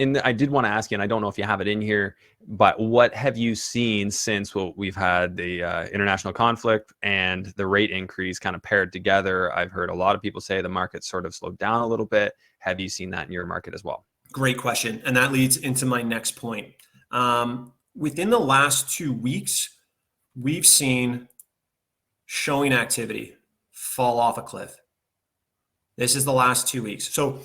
And I did want to ask you, and I don't know if you have it in here, but what have you seen since we've had the international conflict and the rate increase kind of paired together? I've heard a lot of people say the market sort of slowed down a little bit. Have you seen that in your market as well? Great question. And that leads into my next point. Within the last 2 weeks, we've seen showing activity fall off a cliff. This is the last 2 weeks. So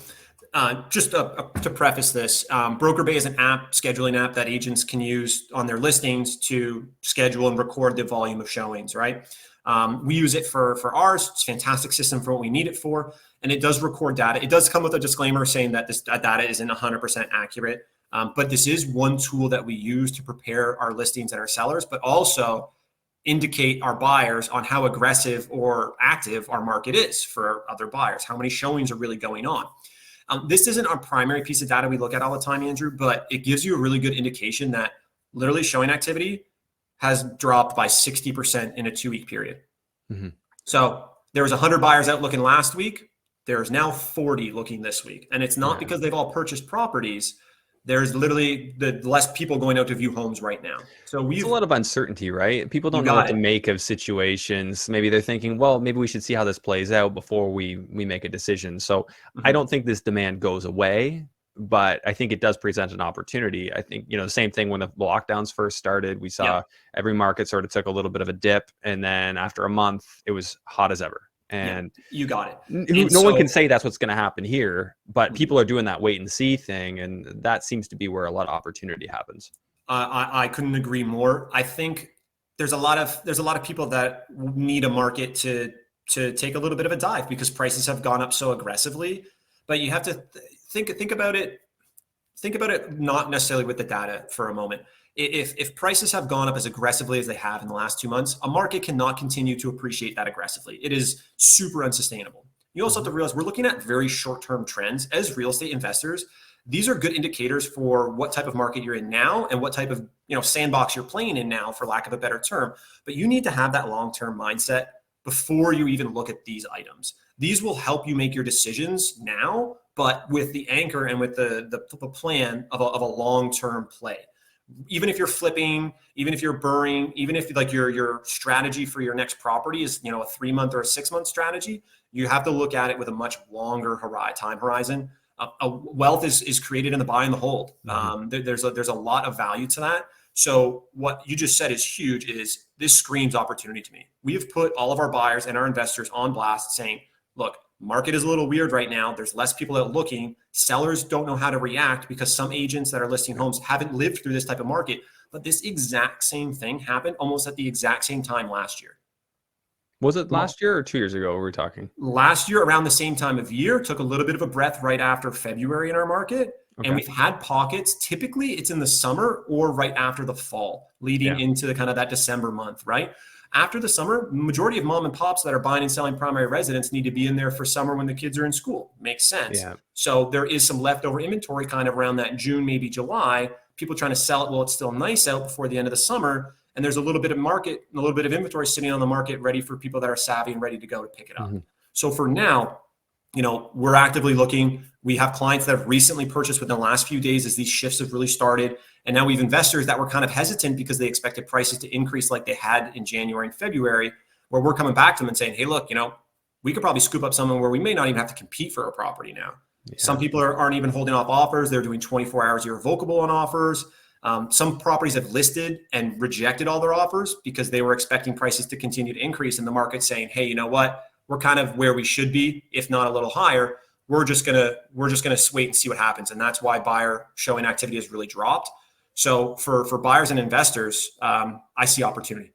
just to preface this, Broker Bay is an app, scheduling app that agents can use on their listings to schedule and record the volume of showings, right? We use it for ours. It's a fantastic system for what we need it for. And it does record data. It does come with a disclaimer saying that this data isn't 100% accurate. But this is one tool that we use to prepare our listings and our sellers, but also indicate our buyers on how aggressive or active our market is for other buyers, how many showings are really going on. This isn't our primary piece of data we look at all the time, Andrew, but it gives you a really good indication that literally showing activity has dropped by 60% in a 2-week period. Mm-hmm. So there was 100 buyers out looking last week. There's now 40 looking this week. And it's not because they've all purchased properties. There's literally the less people going out to view homes right now. So it's a lot of uncertainty, right? People don't know what to make of situations. Maybe they're thinking, well, maybe we should see how this plays out before we make a decision. So I don't think this demand goes away, but I think it does present an opportunity. I think, the same thing when the lockdowns first started, we saw every market sort of took a little bit of a dip. And then after a month, it was hot as ever. And you got it. No one can say that's what's going to happen here, but people are doing that wait and see thing. And that seems to be where a lot of opportunity happens. I couldn't agree more. I think there's a lot of people that need a market to take a little bit of a dive because prices have gone up so aggressively, but you have to think about it not necessarily with the data for a moment. If prices have gone up as aggressively as they have in the last 2 months, a market cannot continue to appreciate that aggressively. It is super unsustainable. You also have to realize we're looking at very short-term trends as real estate investors. These are good indicators for what type of market you're in now and what type of sandbox you're playing in now, for lack of a better term. But you need to have that long-term mindset before you even look at these items. These will help you make your decisions now, but with the anchor and with the plan of a long-term play. Even if you're flipping, even if you're burring, even if like your strategy for your next property is a 3-month or a 6-month strategy, you have to look at it with a much longer time horizon. Wealth is created in the buy and the hold. There's a lot of value to that. So what you just said is huge. Is this screams opportunity to me. We have put all of our buyers and our investors on blast saying, look, market is a little weird right now. There's less people out looking. Sellers don't know how to react because some agents that are listing homes haven't lived through this type of market. But this exact same thing happened almost at the exact same time last year. Was it last year or 2 years ago? Were we talking? Last year, around the same time of year, took a little bit of a breath right after February in our market. Okay. And we've had pockets. Typically, it's in the summer or right after the fall, leading into the kind of that December month, right? After the summer, majority of mom and pops that are buying and selling primary residence need to be in there for summer when the kids are in school. Makes sense. Yeah. So there is some leftover inventory kind of around that June, maybe July. People trying to sell it while it's still nice out before the end of the summer. And there's a little bit of market, a little bit of inventory sitting on the market ready for people that are savvy and ready to go to pick it up. So for now, we're actively looking. We have clients that have recently purchased within the last few days as these shifts have really started. And now we have investors that were kind of hesitant because they expected prices to increase like they had in January and February, where we're coming back to them and saying, hey, look, we could probably scoop up someone where we may not even have to compete for a property now. Yeah. Some people aren't even holding off offers. They're doing 24 hours irrevocable on offers. Some properties have listed and rejected all their offers because they were expecting prices to continue to increase, and the market saying, hey, you know what? We're kind of where we should be, if not a little higher. We're just gonna wait and see what happens. And that's why buyer showing activity has really dropped. So for buyers and investors, I see opportunity.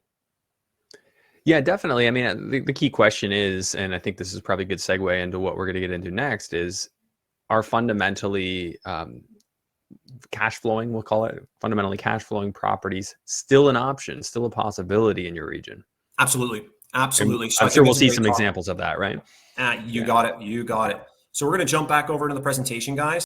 Yeah, definitely. I mean, the key question is, and I think this is probably a good segue into what we're going to get into next, is are fundamentally cash flowing, we'll call it, fundamentally cash flowing properties still an option, still a possibility in your region? Absolutely. Absolutely. So I'm sure we'll see some examples of that, right? You got it. So we're going to jump back over to the presentation, guys.